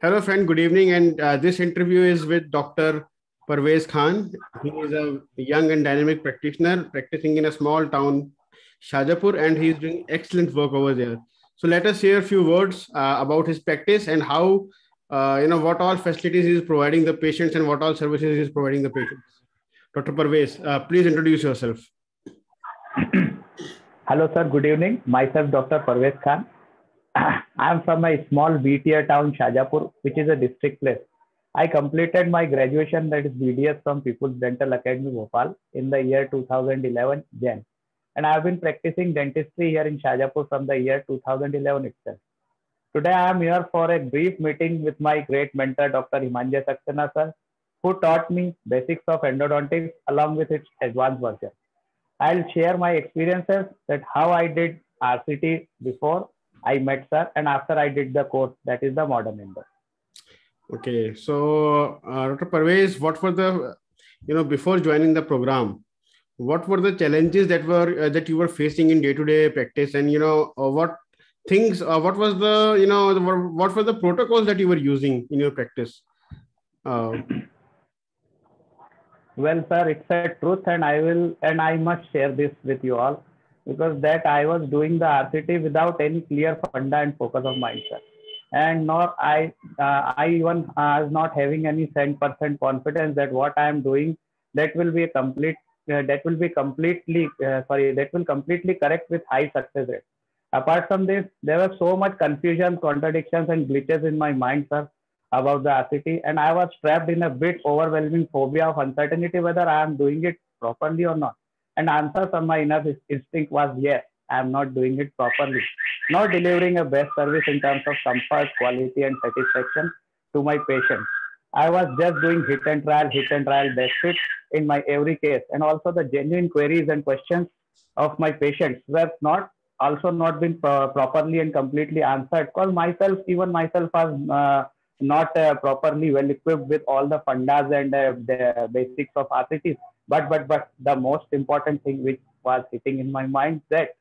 Hello, friend. Good evening. And this interview is with Dr. Parvez Khan. He is a young and dynamic practitioner practicing in a small town, Shajapur, and he is doing excellent work over there. So let us hear a few words about his practice and how, what all facilities he is providing the patients and what all services he is providing the patients. Dr. Parvez, please introduce yourself. Hello, sir. Good evening. Myself, Dr. Parvez Khan. I am from a small B-tier town, Shajapur, which is a district place. I completed my graduation, that is BDS, from People's Dental Academy, Bhopal, in the year 2011 Jan. And I have been practicing dentistry here in Shajapur from the year 2011 itself. Today, I am here for a brief meeting with my great mentor, Dr. Himanjay Saxena, sir, who taught me basics of endodontics along with its advanced version. I'll share my experiences that how I did RCT before I met sir and after I did the course, that is the modern endo. Okay, so Dr. Parvez, what were the, before joining the program, what were the challenges that you were facing in day-to-day practice, and what things, what was the, what were the protocols that you were using in your practice? Well, sir, it's a truth, and I must share this with you all because that I was doing the RCT without any clear funda and focus of mind, sir. And nor I even was not having any 10% confidence that what I am doing that will be a complete that will be completely that will completely correct with high success rate. Apart from this, there was so much confusion, contradictions, and glitches in my mind, sir, about the RCT, and I was trapped in a bit overwhelming phobia of uncertainty whether I am doing it properly or not. And answer from my inner instinct was yes, I am not doing it properly, not delivering a best service in terms of comfort, quality, and satisfaction to my patients. I was just doing hit and trial best fit in my every case, and also the genuine queries and questions of my patients were not been properly and completely answered. Because even myself, was not properly well equipped with all the fundas and the basics of RCTs. But the most important thing which was hitting in my mind that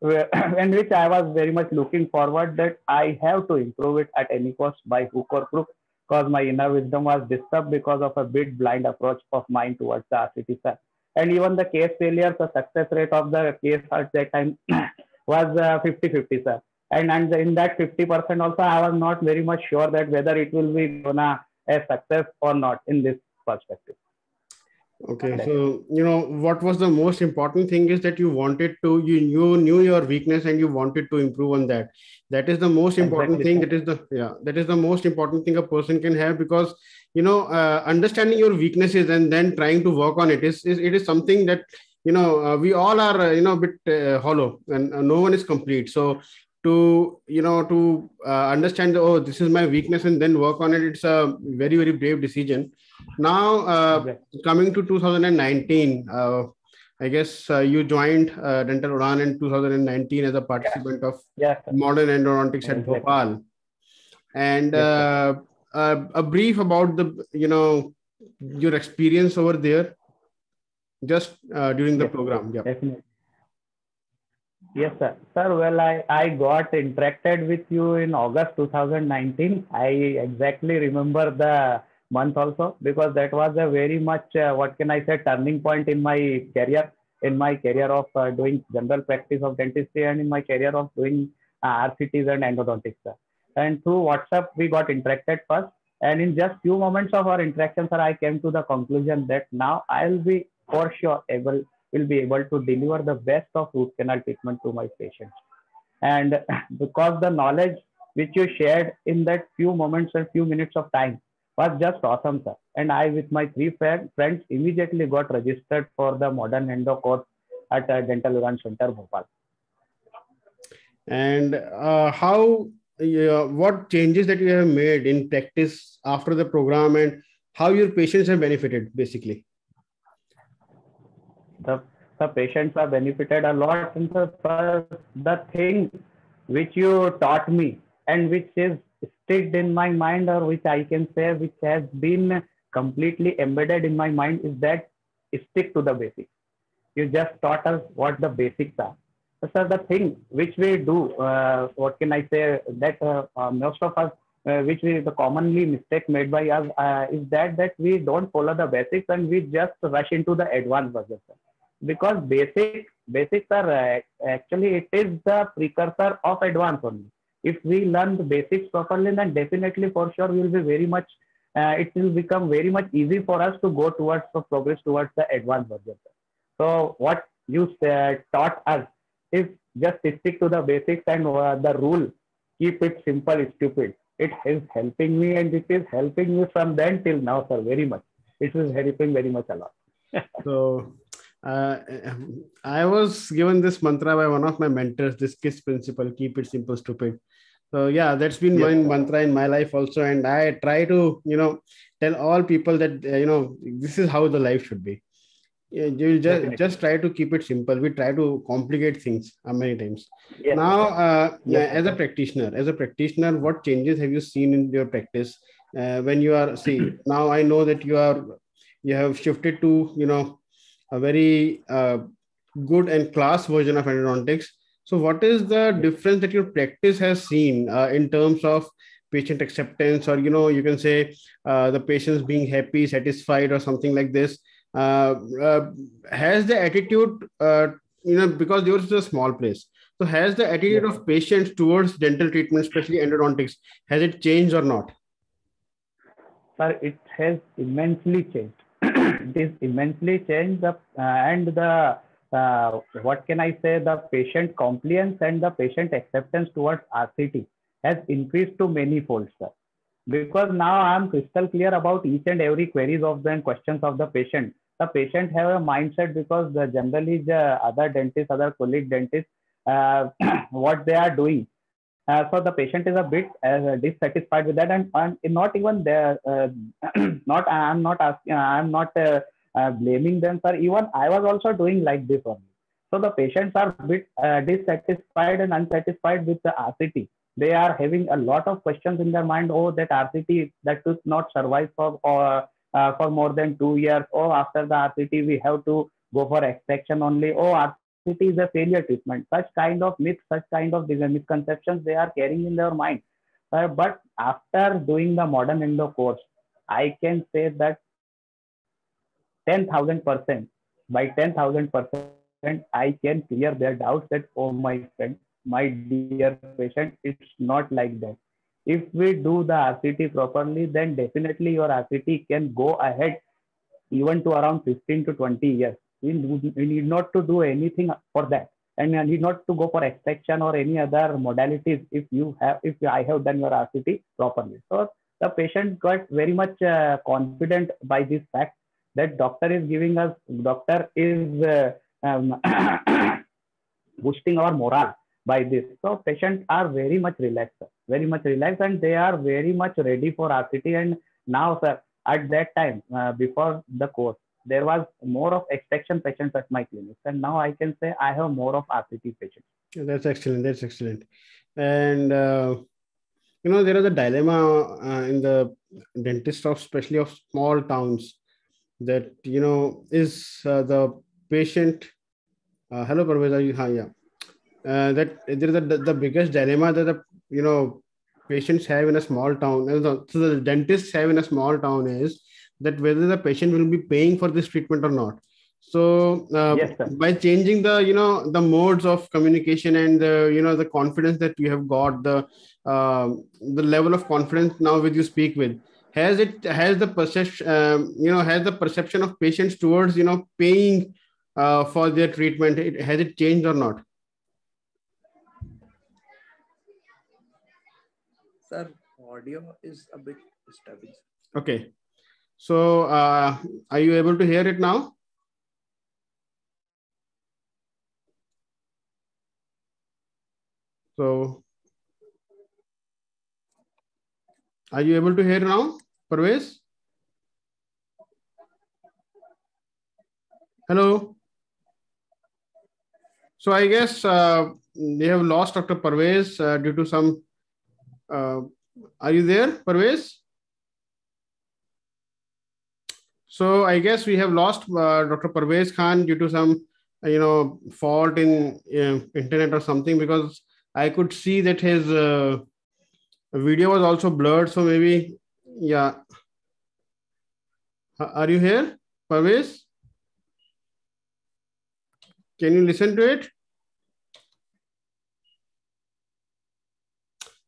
and which I was very much looking forward that I have to improve it at any cost by hook or crook because my inner wisdom was disturbed because of a bit blind approach of mine towards the RCT, sir. And even the case failure, the success rate of the case at that time was 50-50, sir. And in that 50% also, I was not very much sure that whether it will be gonna a success or not in this perspective. Okay, so what was the most important thing is that you wanted to you knew your weakness and you wanted to improve on that. That is the most important Exactly, thing. sir. That is the most important thing a person can have, because understanding your weaknesses and then trying to work on it is it is something that we all are a bit hollow, and no one is complete. So to understand, oh, this is my weakness, and then work on it, it's a very, very brave decision. Now, Exactly. coming to 2019, I guess you joined Dental Udan in 2019 as a Yeah. participant of Yes, sir. Modern Endodontics at Exactly. Bhopal. And Yes, sir. a brief about your experience over there, just during the Yes, program. Yeah. definitely. Yes, sir. Sir, well, I got interacted with you in August 2019. I exactly remember the month also because that was a very much, what can I say, turning point in my career of doing general practice of dentistry and in my career of doing RCTs and endodontics, sir. And through WhatsApp, we got interacted first. And in just few moments of our interaction, sir, I came to the conclusion that now I'll be for sure able will be able to deliver the best of root canal treatment to my patients. And because the knowledge which you shared in that few moments and few minutes of time was just awesome, sir. And I, with my friends, immediately got registered for the modern endo course at Dental Udan Center, Bhopal. And how, what changes that you have made in practice after the program, and how your patients have benefited, basically. The, the patients are benefited a lot. And the thing which you taught me and which is sticked in my mind, or which I can say which has been completely embedded in my mind, is that stick to the basics. You just taught us what the basics are. So the thing which we do, what can I say, that most of us which is the commonly mistake made by us, is that we don't follow the basics and we just rush into the advanced version. Because basics are actually it is the precursor of advanced only. If we learn the basics properly, then definitely for sure we will be very much. It will become very much easy for us to go towards the progress towards the advanced version. So what you taught us is just stick to the basics and the rule, keep it simple, stupid. It is helping me and it is helping me from then till now, sir, very much. It is helping very much a lot. So uh, I was given this mantra by one of my mentors, this KISS principle, keep it simple, stupid. So yeah, that's been my mantra in my life also. And I try to, tell all people that, this is how the life should be. You just try to keep it simple. We try to complicate things many times. Yes, Now, yes, as a practitioner, what changes have you seen in your practice when you are? See, now I know that you have shifted to a very good and class version of endodontics. So, what is the difference that your practice has seen in terms of patient acceptance, or you can say the patients being happy, satisfied, or something like this? uh, uh, has the attitude, because yours is a small place, so has the attitude yes. of patients towards dental treatment, especially endodontics, has it changed or not? Sir, it has immensely changed. It is immensely changed. And the what can I say? The patient compliance and the patient acceptance towards RCT has increased to many folds, sir. Because now I am crystal clear about each and every queries of the questions of the patient. The patient have a mindset because generally the other dentists, other colleague dentists, what they are doing, so the patient is a bit dissatisfied with that, and not even there. Not I'm not asking. I'm not blaming them, sir. Even I was also doing like this only. So the patients are a bit dissatisfied and unsatisfied with the RCT. They are having a lot of questions in their mind. Oh, that RCT that does not survive for more than 2 years. Oh, after the RCT we have to go for extraction only. Oh, RCT is a failure treatment. Such kind of myths, such kind of misconceptions they are carrying in their mind. But after doing the modern endo course, I can say that 10,000%, by 10,000%, I can clear their doubts that, oh, my friend, my dear patient, it's not like that. If we do the RCT properly, then definitely your RCT can go ahead even to around 15 to 20 years. We need not to do anything for that. And I need not to go for extraction or any other modalities if I have done your RCT properly. So the patient got very much confident by this fact that doctor is boosting our morale by this. So patients are very much relaxed, and they are very much ready for RCT. And now, sir, at that time, before the course, there was more of extraction patients at my clinic, and now I can say I have more of RCT patients. That's excellent. That's excellent. And there is a dilemma in the dentist of, especially of small towns, that is the patient. Hello, Parvez. Yeah. That there is the biggest dilemma that the patients have in a small town, so the dentists have in a small town, is that whether the patient will be paying for this treatment or not. So Yes, sir. by changing the the modes of communication, and the confidence that you have got, the level of confidence now with you speak with, has the perception, has the perception of patients towards paying for their treatment, has it changed or not? Sir, audio is a bit disturbing. Okay. So, are you able to hear it now? So, are you able to hear now, Parvez? Hello. So, I guess they have lost Dr. Parvez due to some. Are you there, Parvez? So, I guess we have lost Dr. Parvez Khan due to some, fault in internet or something, because I could see that his video was also blurred, so maybe, yeah. Are you here, Parvez? Can you listen to it?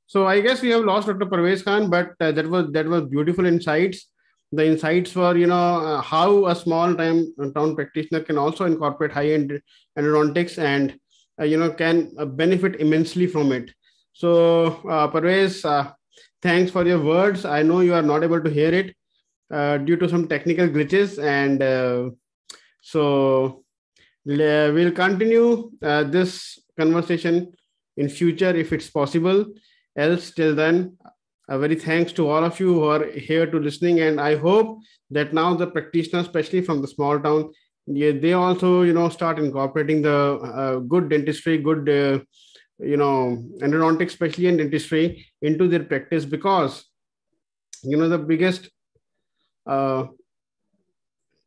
So I guess we have lost Dr. Parvez Khan, but that was beautiful insights. The insights were, how a small town practitioner can also incorporate high-end endodontics and, can benefit immensely from it. So, Parvez, thanks for your words. I know you are not able to hear it due to some technical glitches, and so we'll continue this conversation in future if it's possible. Else, till then, a very thanks to all of you who are here to listening, and I hope that now the practitioners, especially from the small town, they also start incorporating the good dentistry, good endodontics, especially in dentistry, into their practice, because the biggest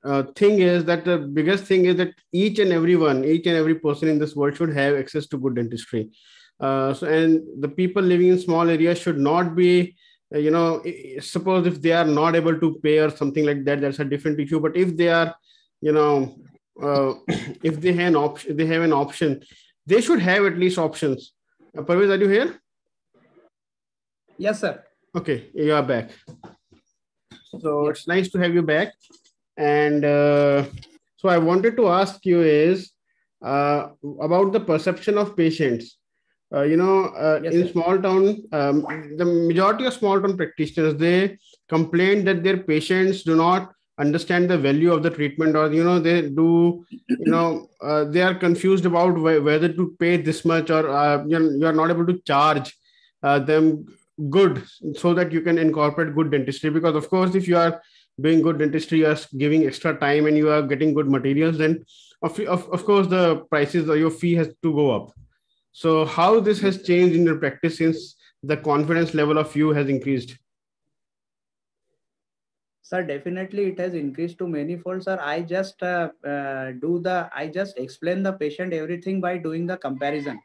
biggest thing is that each and every person in this world should have access to good dentistry. And the people living in small areas should not be, suppose if they are not able to pay or something like that, that's a different issue. But if they are, if they have an option, they should have at least options. Parvez, are you here? Yes, sir. Okay, you are back. So Yes. it's nice to have you back. And so I wanted to ask you is about the perception of patients. Yes, In sir. small town, the majority of small town practitioners, they complain that their patients do not understand the value of the treatment, or they do, they are confused about whether to pay this much, or you are not able to charge them good, so that you can incorporate good dentistry. Because of course, if you are doing good dentistry, you are giving extra time and you are getting good materials, then of course the prices or your fee has to go up. So how this has changed in your practice since the confidence level of you has increased? Sir, definitely it has increased to many folds, sir. I just explain the patient everything by doing the comparison.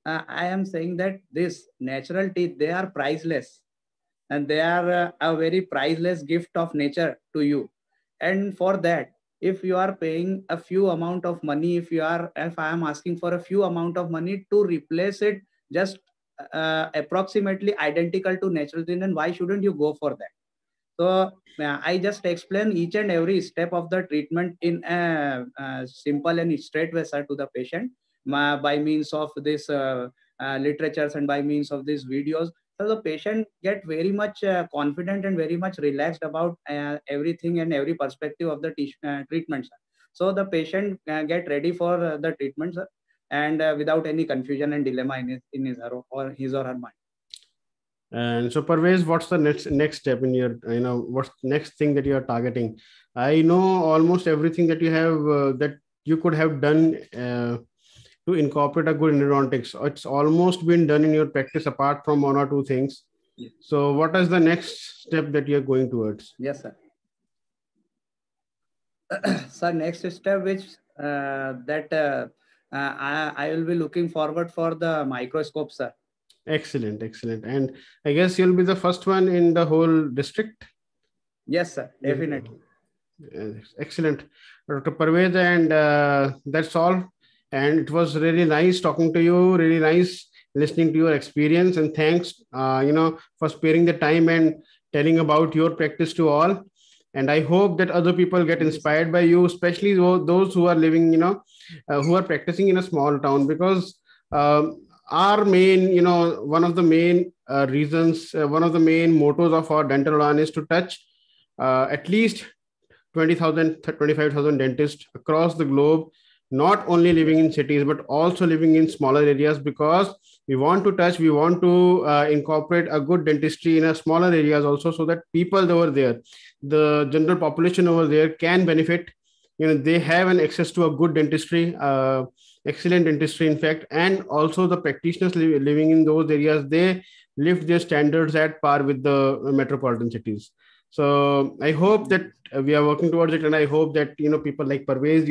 I am saying that this natural teeth, they are priceless, and they are a very priceless gift of nature to you. And for that, if you are paying a few amount of money, if I am asking for a few amount of money to replace it, just approximately identical to natural teeth, then why shouldn't you go for that? So I just explain each and every step of the treatment in a simple and straight way, sir, to the patient, by means of this literatures and by means of these videos. So the patient get very much confident and very much relaxed about everything and every perspective of the treatment, sir. So the patient get ready for the treatment, sir, and without any confusion and dilemma in his or her mind. And so, Parvez, what's the next step in your, what's the next thing that you are targeting? I know almost everything that you have that you could have done to incorporate a good endodontics. It's almost been done in your practice, apart from one or two things. Yes. So, what is the next step that you are going towards? Yes, sir. So next step, which I will be looking forward for the microscope, sir. Excellent, excellent. And I guess you'll be the first one in the whole district. Yes, sir. Definitely. Excellent, Dr. Parvez, and that's all. And it was really nice talking to you. Really nice listening to your experience. And thanks, for sparing the time and telling about your practice to all. And I hope that other people get inspired by you, especially those who are living, who are practicing in a small town, because our main, one of the main reasons, one of the main mottos of our dental learn is to touch at least 20,000, 25,000 dentists across the globe, not only living in cities, but also living in smaller areas, because we want to incorporate a good dentistry in a smaller areas also, so that people over there, the general population over there, can benefit. They have an access to a good dentistry, excellent dentistry, in fact, and also the practitioners living in those areas, they lift their standards at par with the metropolitan cities. So I hope that we are working towards it, and I hope that people like Parvez,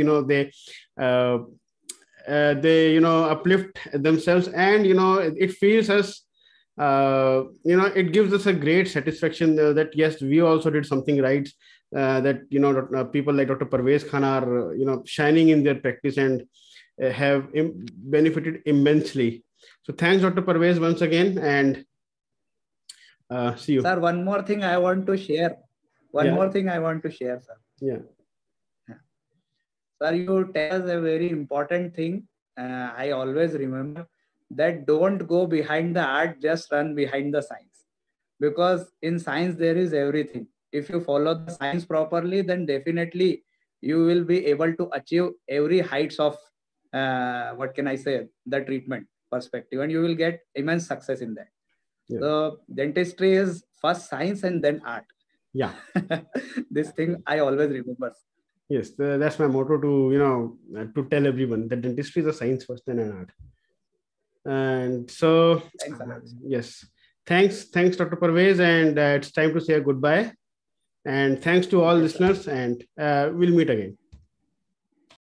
they uplift themselves, and it feels us it gives us a great satisfaction that yes, we also did something right. That people like Dr. Parvez Khan are shining in their practice and have benefited immensely. So thanks, Dr. Parvez, once again, and see you. Sir, one more thing I want to share. Sir. Yeah. Sir, you tell us a very important thing. I always remember that don't go behind the art, just run behind the science. Because in science, there is everything. If you follow the science properly, then definitely you will be able to achieve every heights of, the treatment perspective. And you will get immense success in that. Yeah. So dentistry is first science and then art. Yeah. This thing I always remember. Yes, that's my motto to tell everyone that dentistry is a science first and an art. And so, yes, thanks, Dr. Parvez, and it's time to say goodbye. And thanks to all listeners, and we'll meet again.